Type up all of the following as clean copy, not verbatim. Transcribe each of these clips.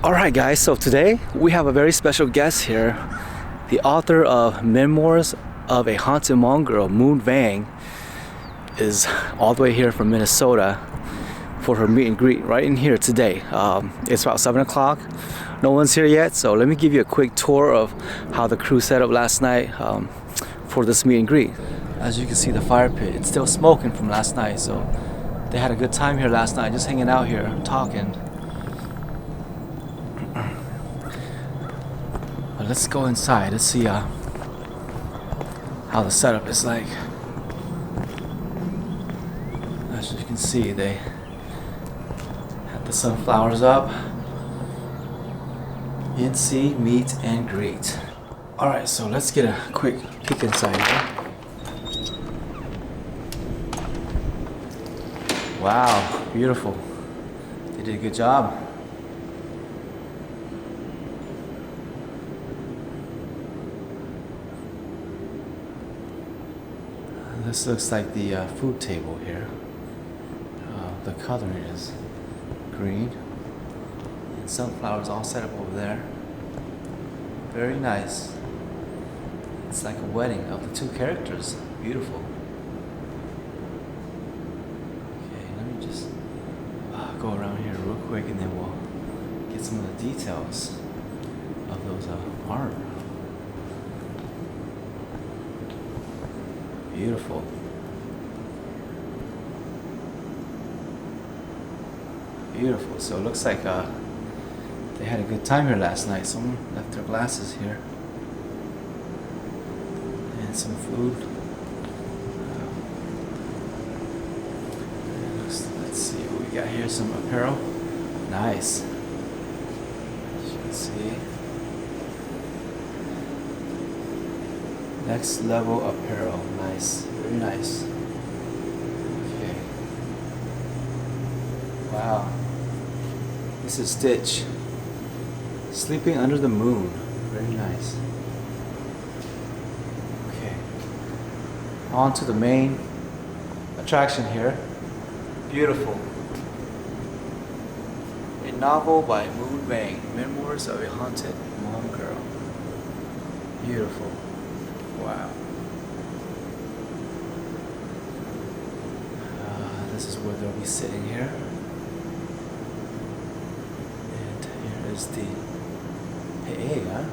Alright guys, so today we have a very special guest here. The author of Memoirs of a Haunted Hmong Girl, Vang, is all the way here from Minnesota for her meet and greet right in here today. It's about 7 o'clock. No one's here yet, so let me give you a quick tour of how the crew set up last night for this meet and greet. As you can see, the fire pit, it's still smoking from last night, so they had a good time here last night, just hanging out here, talking. But let's go inside. Let's see how the setup is like. As you can see, they had the sunflowers up. NC meet and greet. Alright, so let's get a quick peek inside here. Wow, beautiful. They did a good job. This looks like the food table here. The coloring is green. And sunflowers all set up over there. Very nice. It's like a wedding of the two characters. Beautiful. Okay, let me just go around here real quick and then we'll get some of the details of those art. Beautiful. Beautiful. So it looks like they had a good time here last night. Someone left their glasses here. And some food. Let's see what we got here. Some apparel. Nice. As you can see. Next level apparel. Nice. Very nice. Okay. Wow. This is Stitch. Sleeping under the moon. Very nice. Okay. On to the main attraction here. Beautiful. A novel by Vang, Memoirs of a Haunted Hmong Girl. Beautiful. Wow. This is where they'll be sitting here. And here is the Hey, huh?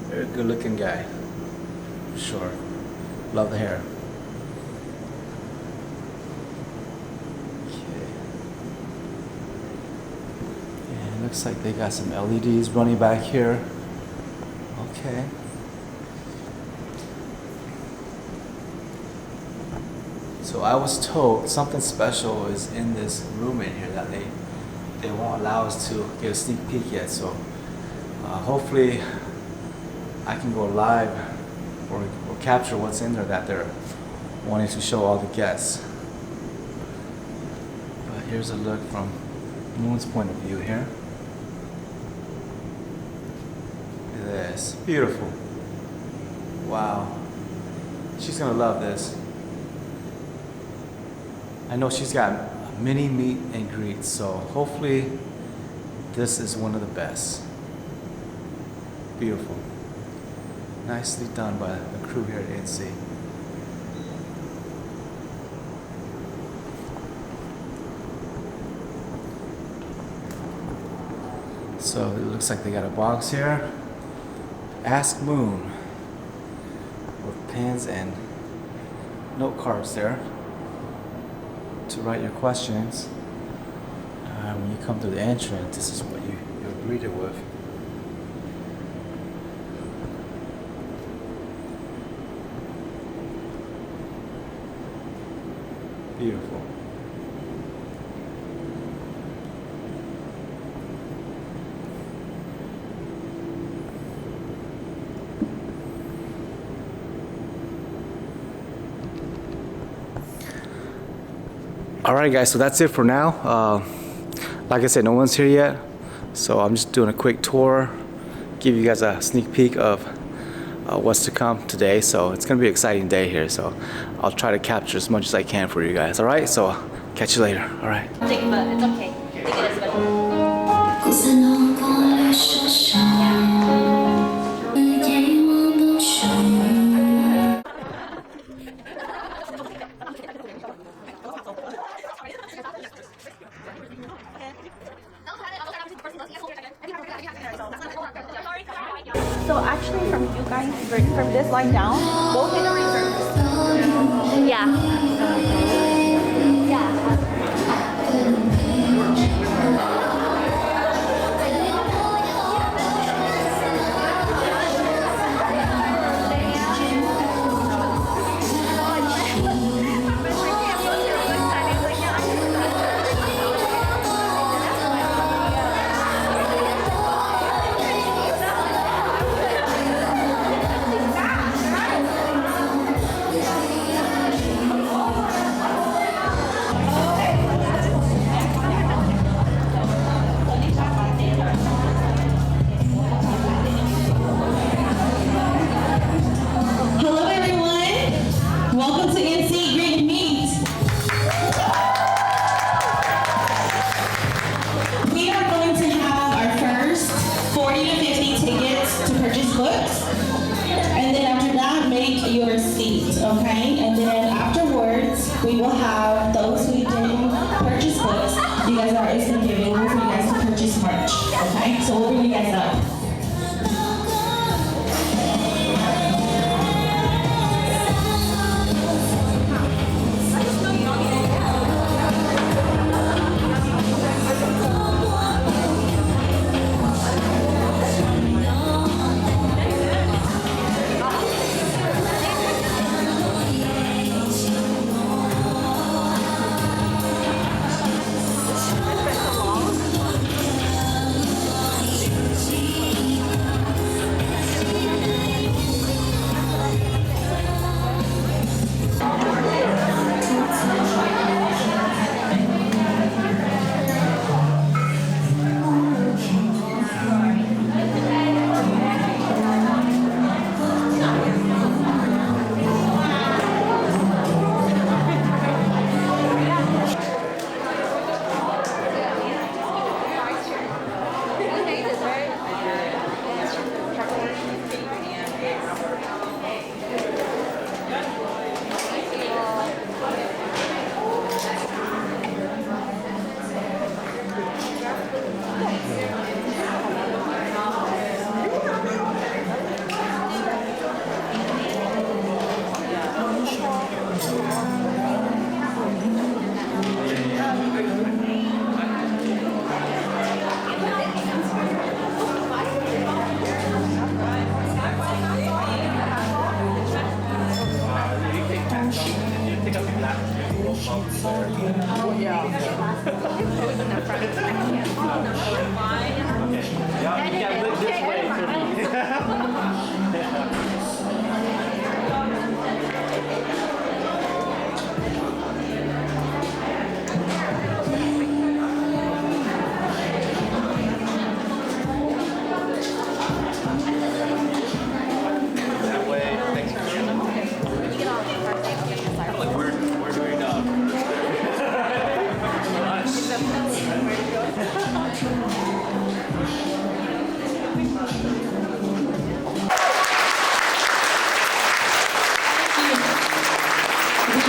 Very good looking guy. For sure. Love the hair. Okay. And it looks like they got some LEDs running back here. Okay. So I was told something special is in this room in here that they won't allow us to get a sneak peek yet. So hopefully I can go live or capture what's in there that they're wanting to show all the guests. But here's a look from Moon's point of view here. This. Beautiful. Wow. She's gonna love this. I know she's got many meet and greets, so hopefully this is one of the best. Beautiful. Nicely done by the crew here at NC. So it looks like they got a box here. Ask Moon with pens and note cards there to write your questions. When you come to the entrance, this is what you're greeted with. Beautiful. Alright guys, so that's it for now. Like I said, no one's here yet, so I'm just doing a quick tour, give you guys a sneak peek of what's to come today. So it's gonna be an exciting day here, so I'll try to capture as much as I can for you guys. Alright, so catch you later. Alright. But it's okay. So actually from you guys, from this line down, go hit a reverse. Yeah. Hello everyone, welcome to NC Greet and Meet. We are going to have our first 40 to 50 tickets to purchase books. And then after that, make your seat, okay? And then afterwards, we will have those who didn't purchase books. You guys are, it's going to be available for you guys to purchase merch, okay? So we'll bring you guys up.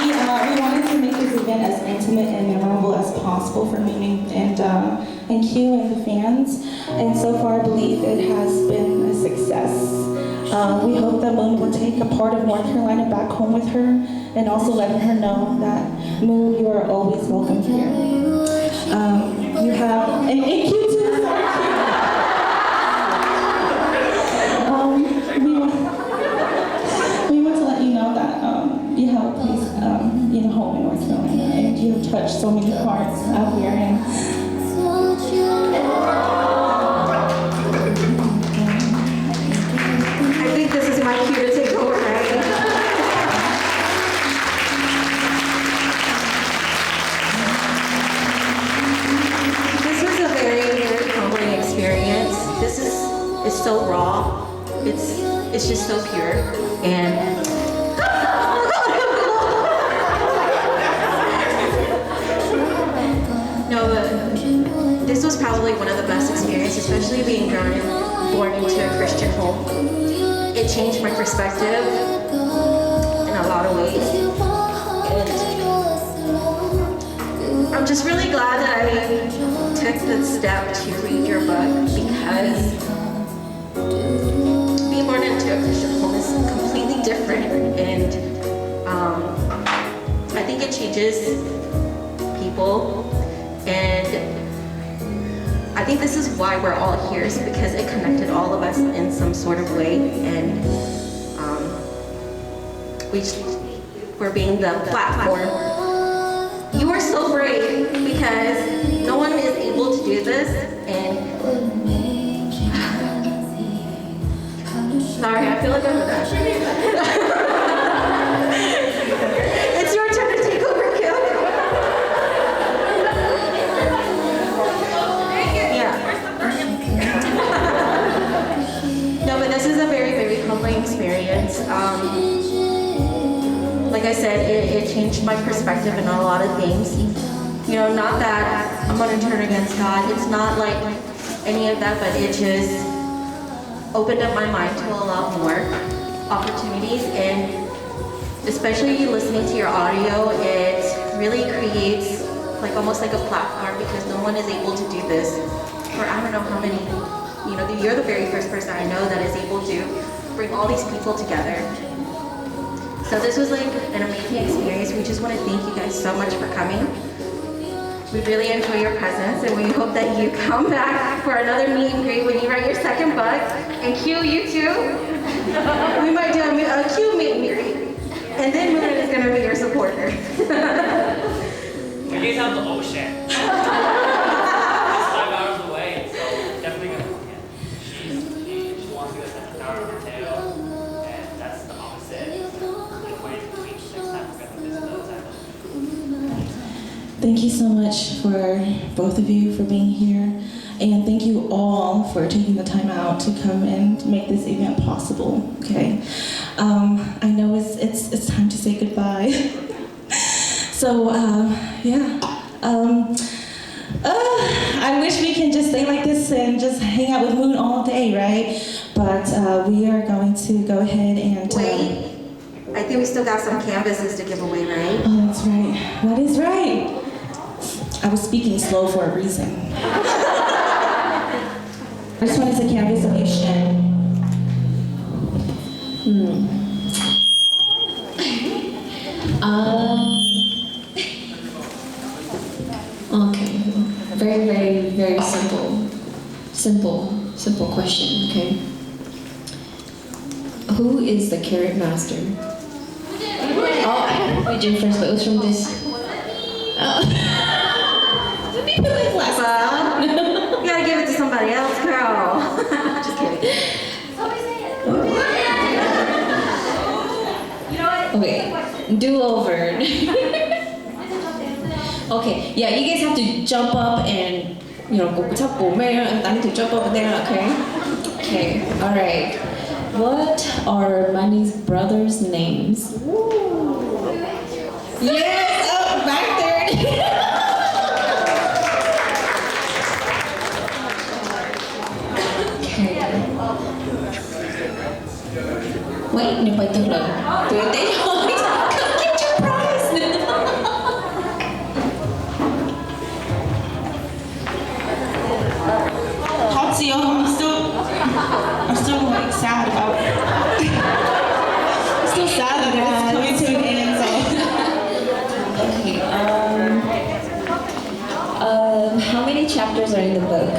We wanted to make this event as intimate and memorable as possible for me and Q and the fans. And so far, I believe it has been a success. We hope that Moon will take a part of North Carolina back home with her, and also letting her know that Moon, you are always welcome here. You have and Q too. Sorry, we want to let you know that you have a place, home in North Carolina, and you have touched so many hearts out here. And I think this is my cue to take over, right? This was a very, very humbling experience. This is so raw. It's just so pure. And no, but this was probably one of the best experiences, especially being born into a Christian home. It changed my perspective in a lot of ways. And I'm just really glad that I took the step to read your book, because being born into a Christian home is completely different, and I think it changes people, and I think this is why we're all here, is because it connected all of us in some sort of way, and we're being the platform. You are so brave, because no one is able to do this, and sorry, I feel like I'm It's your turn to take over, Kim. Yeah. No, but this is a very, very humbling experience. Like I said, it changed my perspective in a lot of things. You know, not that I'm gonna turn against God. It's not like any of that, but it just opened up my mind to a lot more opportunities, and especially listening to your audio, it really creates like almost like a platform, because no one is able to do this. Or I don't know how many, you know, you're the very first person I know that is able to bring all these people together. So this was like an amazing experience. We just want to thank you guys so much for coming. We really enjoy your presence, and we hope that you come back for another meet and greet when you write your second book. And Q, you too. We might do a Q meet and greet. And then Moon is going to be your supporter. We get out the ocean. It's 5 hours away, so definitely going to look at. She wants to go to the Tower of the Tail, and that's the opposite. Like, wait between next time we're going to visit those islands. Thank you so much for both of you for being here, and thank you all for taking the time out to come and make this event possible. Okay, I know it's time to say goodbye. So yeah, I wish we can just stay like this and just hang out with Moon all day, right? But we are going to go ahead and Wait, I think we still got some canvases to give away, right? Oh, that's right. That is right. I was speaking slow for a reason. This one is a canvas of Yushin. Okay. Very, very, very simple question, okay? Who is the carrot master? Oh, we did first, but it was from this. Oh. You gotta give it to somebody else, girl. Just kidding. Okay, do over. Okay, yeah, you guys have to jump up and, you know, go to jump up there, okay? Okay, all right. What are Manny's brothers' names? Yes, oh, back there. Wait, đừng phải từ từ. Tụi té thôi. Get your prize. I'm still like sad about it. I'm still sad that it's coming to an end. Okay. How many chapters are in the book?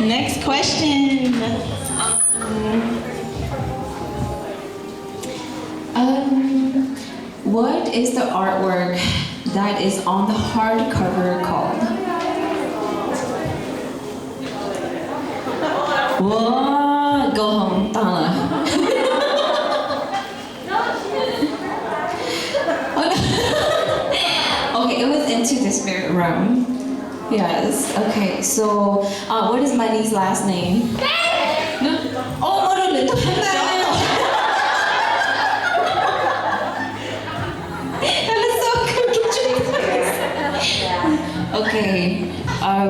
Next question. What is the artwork that is on the hardcover called? Whoa, go home, Tala. Okay, it was Into the Spirit Realm. Yes. Okay. So, what is my niece's last name? No. Oh, no, no, no. Okay.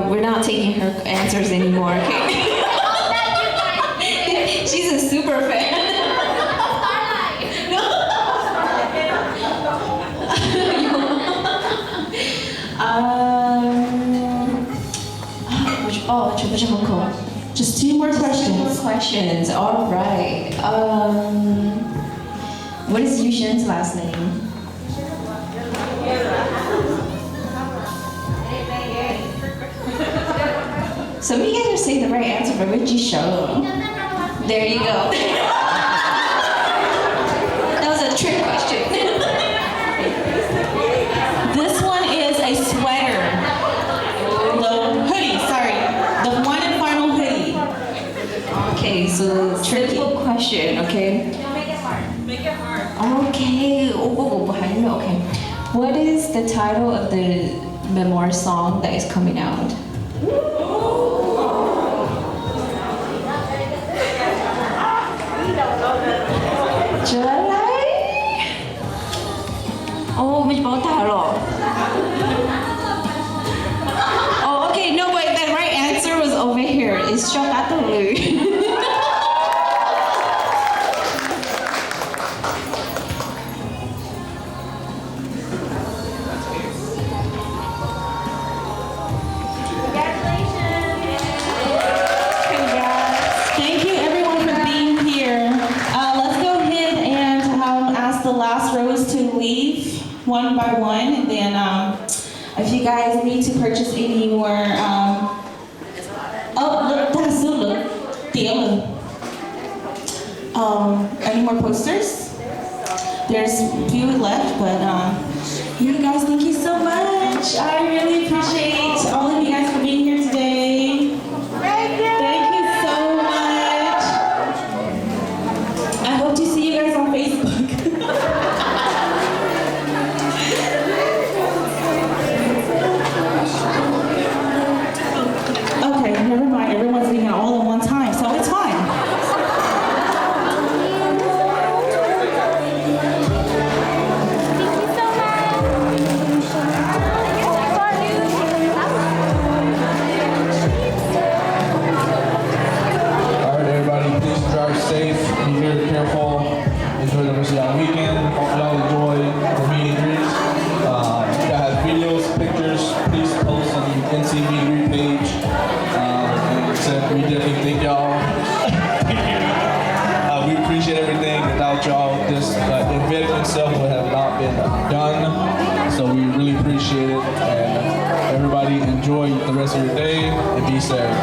We're not taking her answers anymore. Okay. She's a super fan. Just 2 more questions. Questions. All right. What is Yushen's last name? Some of you guys are saying the right answer, but we're just show. There you go. That was a trick question. This one is a sweater. The hoodie, sorry. The one and final hoodie. Okay, so triple question, okay? Make it hard. Make it hard. Okay. Okay. What is the title of the Memoirs song that is coming out? July? Oh, mình bảo thả rồi. Oh, okay, no, but the right answer was over here. It's Chokatalu. Thank you everyone for being here. Let's go ahead and ask the last rows to leave one by one. And then if you guys need to purchase any more, oh look, that's look, any more posters? There's a few left, but you guys, thank you so much. I really appreciate all of you guys for being here today. Thank you so much. I hope to see you guys on Facebook. Okay, never mind. Everyone's leaving all at one time, so it's fine. Alright, everybody, please drive safe, be very careful, enjoy the rest of your weekend. Hope y'all enjoy the meet and greets. If you have videos, pictures, please post on the NC Meet and Greet page. We definitely thank y'all. We appreciate everything. Without y'all, this event itself would have not been done. So we really appreciate it. And everybody enjoy the rest of your day and be safe.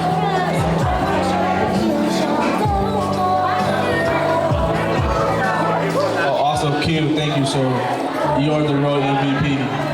Oh, also, Q, thank you, sir. You're the road MVP.